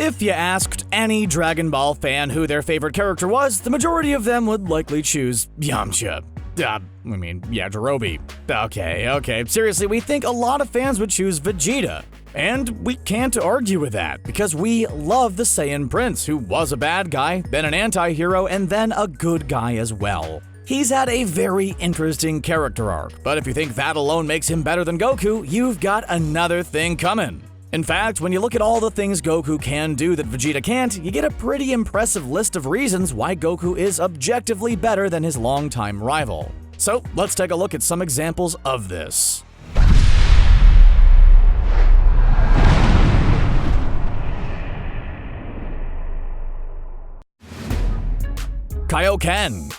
If you asked any Dragon Ball fan who their favorite character was, the majority of them would likely choose Yamcha. Jirobe. Okay. Seriously, we think a lot of fans would choose Vegeta. And we can't argue with that, because we love the Saiyan Prince, who was a bad guy, then an anti-hero, and then a good guy as well. He's had a very interesting character arc, but if you think that alone makes him better than Goku, you've got another thing coming. In fact, when you look at all the things Goku can do that Vegeta can't, you get a pretty impressive list of reasons why Goku is objectively better than his longtime rival. So let's take a look at some examples of this. Kaioken.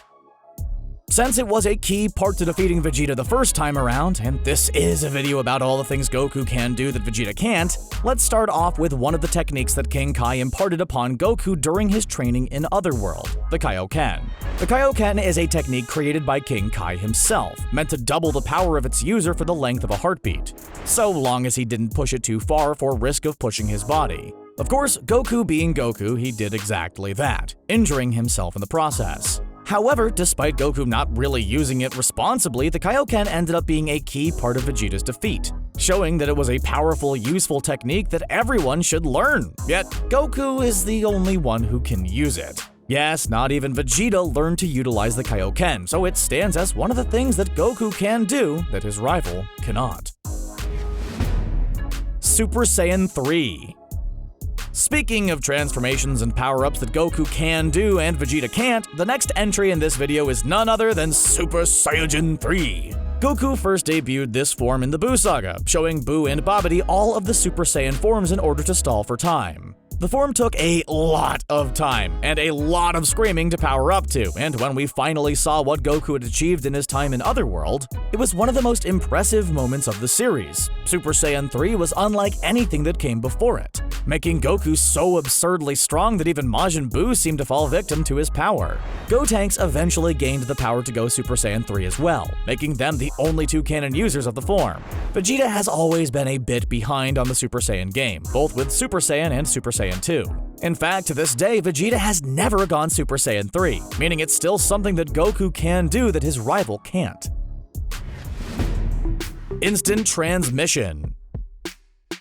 Since it was a key part to defeating Vegeta the first time around, and this is a video about all the things Goku can do that Vegeta can't, let's start off with one of the techniques that King Kai imparted upon Goku during his training in Otherworld, the Kaioken. The Kaioken is a technique created by King Kai himself, meant to double the power of its user for the length of a heartbeat, so long as he didn't push it too far for risk of pushing his body. Of course, Goku being Goku, he did exactly that, injuring himself in the process. However, despite Goku not really using it responsibly, the Kaioken ended up being a key part of Vegeta's defeat, showing that it was a powerful, useful technique that everyone should learn. Yet, Goku is the only one who can use it. Yes, not even Vegeta learned to utilize the Kaioken, so it stands as one of the things that Goku can do that his rival cannot. Super Saiyan 3. Speaking of transformations and power-ups that Goku can do and Vegeta can't, the next entry in this video is none other than Super Saiyan 3. Goku first debuted this form in the Buu Saga, showing Buu and Babidi all of the Super Saiyan forms in order to stall for time. The form took a lot of time and a lot of screaming to power up to, and when we finally saw what Goku had achieved in his time in Otherworld, it was one of the most impressive moments of the series. Super Saiyan 3 was unlike anything that came before it, making Goku so absurdly strong that even Majin Buu seemed to fall victim to his power. Gotenks eventually gained the power to go Super Saiyan 3 as well, making them the only two canon users of the form. Vegeta has always been a bit behind on the Super Saiyan game, both with Super Saiyan and Super Saiyan 2. In fact, to this day, Vegeta has never gone Super Saiyan 3, meaning it's still something that Goku can do that his rival can't. Instant Transmission.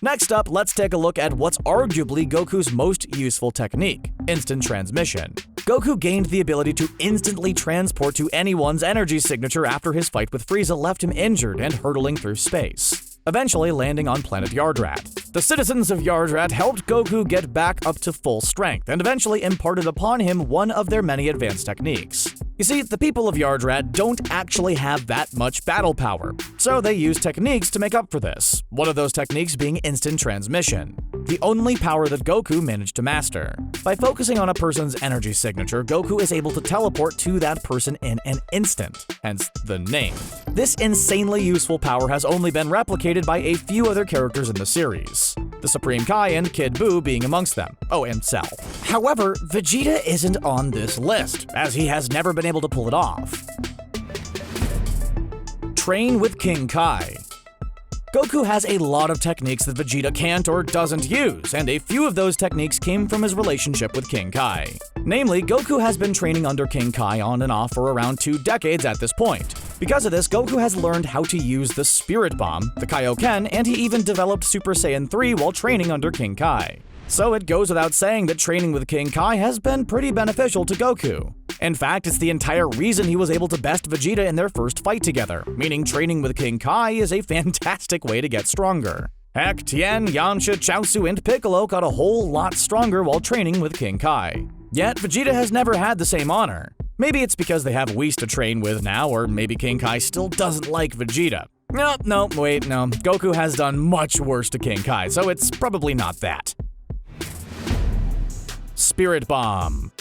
Next up, let's take a look at what's arguably Goku's most useful technique, Instant Transmission. Goku gained the ability to instantly transport to anyone's energy signature after his fight with Frieza left him injured and hurtling through space, eventually landing on planet Yardrat. The citizens of Yardrat helped Goku get back up to full strength and eventually imparted upon him one of their many advanced techniques. You see, the people of Yardrat don't actually have that much battle power, so they use techniques to make up for this, one of those techniques being Instant Transmission, the only power that Goku managed to master. By focusing on a person's energy signature, Goku is able to teleport to that person in an instant, hence the name. This insanely useful power has only been replicated by a few other characters in the series, the Supreme Kai and Kid Buu being amongst them. Oh, and Cell. However, Vegeta isn't on this list, as he has never been able to pull it off. Train with King Kai. Goku has a lot of techniques that Vegeta can't or doesn't use, and a few of those techniques came from his relationship with King Kai. Namely, Goku has been training under King Kai on and off for around 2 decades at this point. Because of this, Goku has learned how to use the Spirit Bomb, the Kaioken, and he even developed Super Saiyan 3 while training under King Kai. So it goes without saying that training with King Kai has been pretty beneficial to Goku. In fact, it's the entire reason he was able to best Vegeta in their first fight together, meaning training with King Kai is a fantastic way to get stronger. Heck, Tien, Yamcha, Chaozu, and Piccolo got a whole lot stronger while training with King Kai. Yet, Vegeta has never had the same honor. Maybe it's because they have Whis to train with now, or maybe King Kai still doesn't like Vegeta. No, Goku has done much worse to King Kai, so it's probably not that. Spirit Bomb.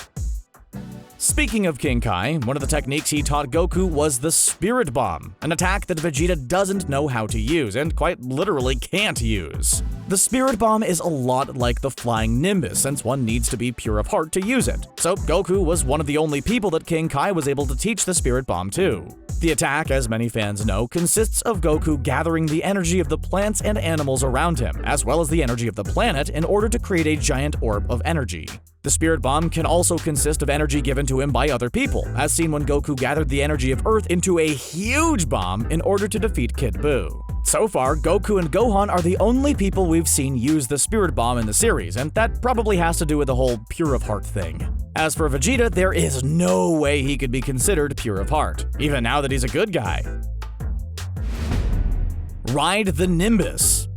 Speaking of King Kai, one of the techniques he taught Goku was the Spirit Bomb, an attack that Vegeta doesn't know how to use and quite literally can't use. The Spirit Bomb is a lot like the Flying Nimbus, since one needs to be pure of heart to use it. So Goku was one of the only people that King Kai was able to teach the Spirit Bomb to. The attack, as many fans know, consists of Goku gathering the energy of the plants and animals around him, as well as the energy of the planet, in order to create a giant orb of energy. The Spirit Bomb can also consist of energy given to him by other people, as seen when Goku gathered the energy of Earth into a huge bomb in order to defeat Kid Buu. So far, Goku and Gohan are the only people we've seen use the Spirit Bomb in the series, and that probably has to do with the whole pure of heart thing. As for Vegeta, there is no way he could be considered pure of heart, even now that he's a good guy. Ride the Nimbus.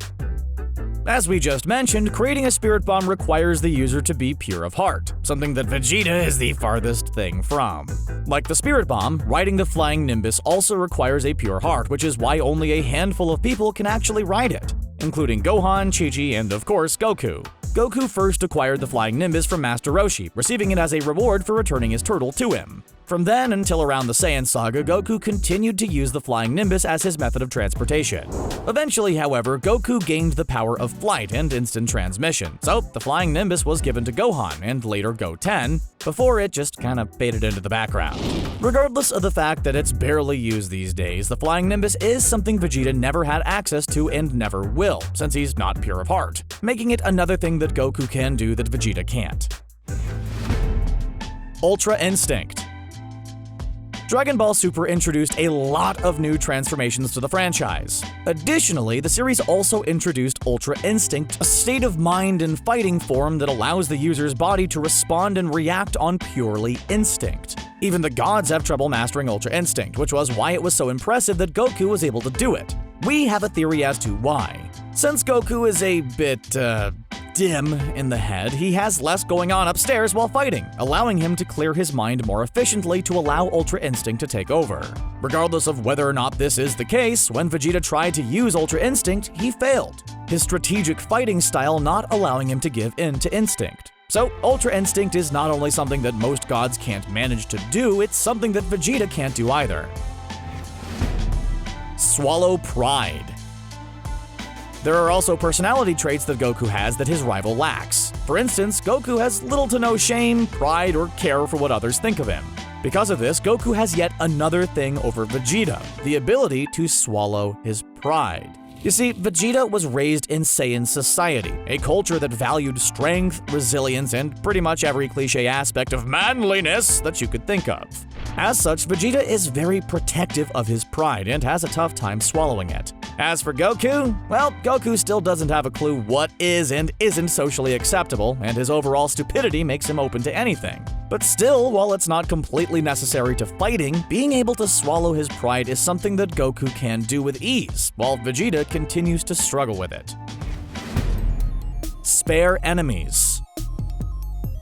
As we just mentioned, creating a Spirit Bomb requires the user to be pure of heart, something that Vegeta is the farthest thing from. Like the Spirit Bomb, riding the Flying Nimbus also requires a pure heart, which is why only a handful of people can actually ride it, including Gohan, Chi-Chi, and of course Goku. Goku first acquired the Flying Nimbus from Master Roshi, receiving it as a reward for returning his turtle to him. From then until around the Saiyan Saga, Goku continued to use the Flying Nimbus as his method of transportation. Eventually, however, Goku gained the power of flight and instant transmission, so the Flying Nimbus was given to Gohan and later Goten, before it just kinda faded into the background. Regardless of the fact that it's barely used these days, the Flying Nimbus is something Vegeta never had access to and never will, since he's not pure of heart, making it another thing that Goku can do that Vegeta can't. Ultra Instinct. Dragon Ball Super introduced a lot of new transformations to the franchise. Additionally, the series also introduced Ultra Instinct, a state of mind and fighting form that allows the user's body to respond and react on purely instinct. Even the gods have trouble mastering Ultra Instinct, which was why it was so impressive that Goku was able to do it. We have a theory as to why. Since Goku is a bit, dim in the head, he has less going on upstairs while fighting, allowing him to clear his mind more efficiently to allow Ultra Instinct to take over. Regardless of whether or not this is the case, when Vegeta tried to use Ultra Instinct, he failed, his strategic fighting style not allowing him to give in to instinct. So, Ultra Instinct is not only something that most gods can't manage to do, it's something that Vegeta can't do either. Swallow Pride. There are also personality traits that Goku has that his rival lacks. For instance, Goku has little to no shame, pride, or care for what others think of him. Because of this, Goku has yet another thing over Vegeta, the ability to swallow his pride. You see, Vegeta was raised in Saiyan society, a culture that valued strength, resilience, and pretty much every cliché aspect of manliness that you could think of. As such, Vegeta is very protective of his pride and has a tough time swallowing it. As for Goku, well, Goku still doesn't have a clue what is and isn't socially acceptable, and his overall stupidity makes him open to anything. But still, while it's not completely necessary to fighting, being able to swallow his pride is something that Goku can do with ease, while Vegeta continues to struggle with it. Spare enemies.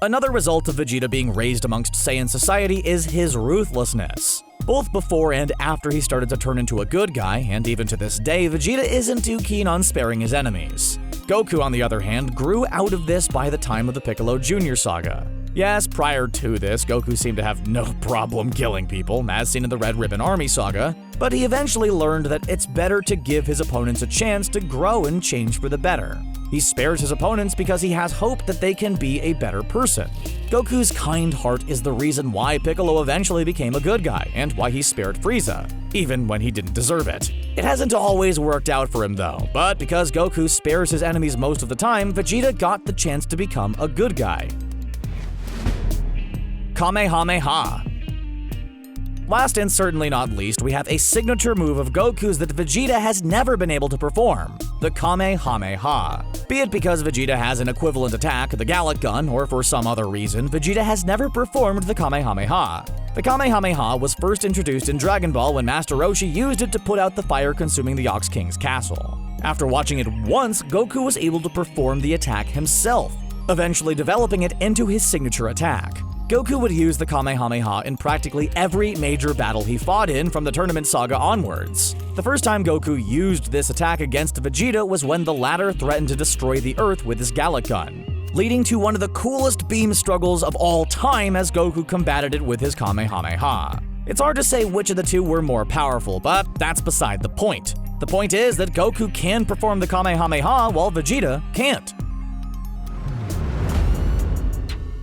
Another result of Vegeta being raised amongst Saiyan society is his ruthlessness. Both before and after he started to turn into a good guy, and even to this day, Vegeta isn't too keen on sparing his enemies. Goku, on the other hand, grew out of this by the time of the Piccolo Jr. saga. Yes, prior to this, Goku seemed to have no problem killing people, as seen in the Red Ribbon Army saga, but he eventually learned that it's better to give his opponents a chance to grow and change for the better. He spares his opponents because he has hope that they can be a better person. Goku's kind heart is the reason why Piccolo eventually became a good guy, and why he spared Frieza, even when he didn't deserve it. It hasn't always worked out for him though, but because Goku spares his enemies most of the time, Vegeta got the chance to become a good guy. Kamehameha. Last and certainly not least, we have a signature move of Goku's that Vegeta has never been able to perform, the Kamehameha. Be it because Vegeta has an equivalent attack, the Gallic Gun, or for some other reason, Vegeta has never performed the Kamehameha. The Kamehameha was first introduced in Dragon Ball when Master Roshi used it to put out the fire consuming the Ox King's castle. After watching it once, Goku was able to perform the attack himself, eventually developing it into his signature attack. Goku would use the Kamehameha in practically every major battle he fought in from the Tournament Saga onwards. The first time Goku used this attack against Vegeta was when the latter threatened to destroy the Earth with his Gallic Gun. leading to one of the coolest beam struggles of all time as Goku combated it with his Kamehameha. It's hard to say which of the two were more powerful, but that's beside the point. The point is that Goku can perform the Kamehameha while Vegeta can't.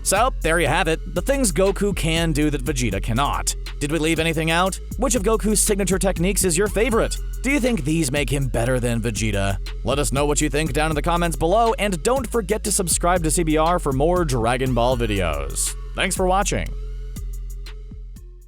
So, there you have it, the things Goku can do that Vegeta cannot. Did we leave anything out? Which of Goku's signature techniques is your favorite? Do you think these make him better than Vegeta? Let us know what you think down in the comments below, and don't forget to subscribe to CBR for more Dragon Ball videos. Thanks for watching.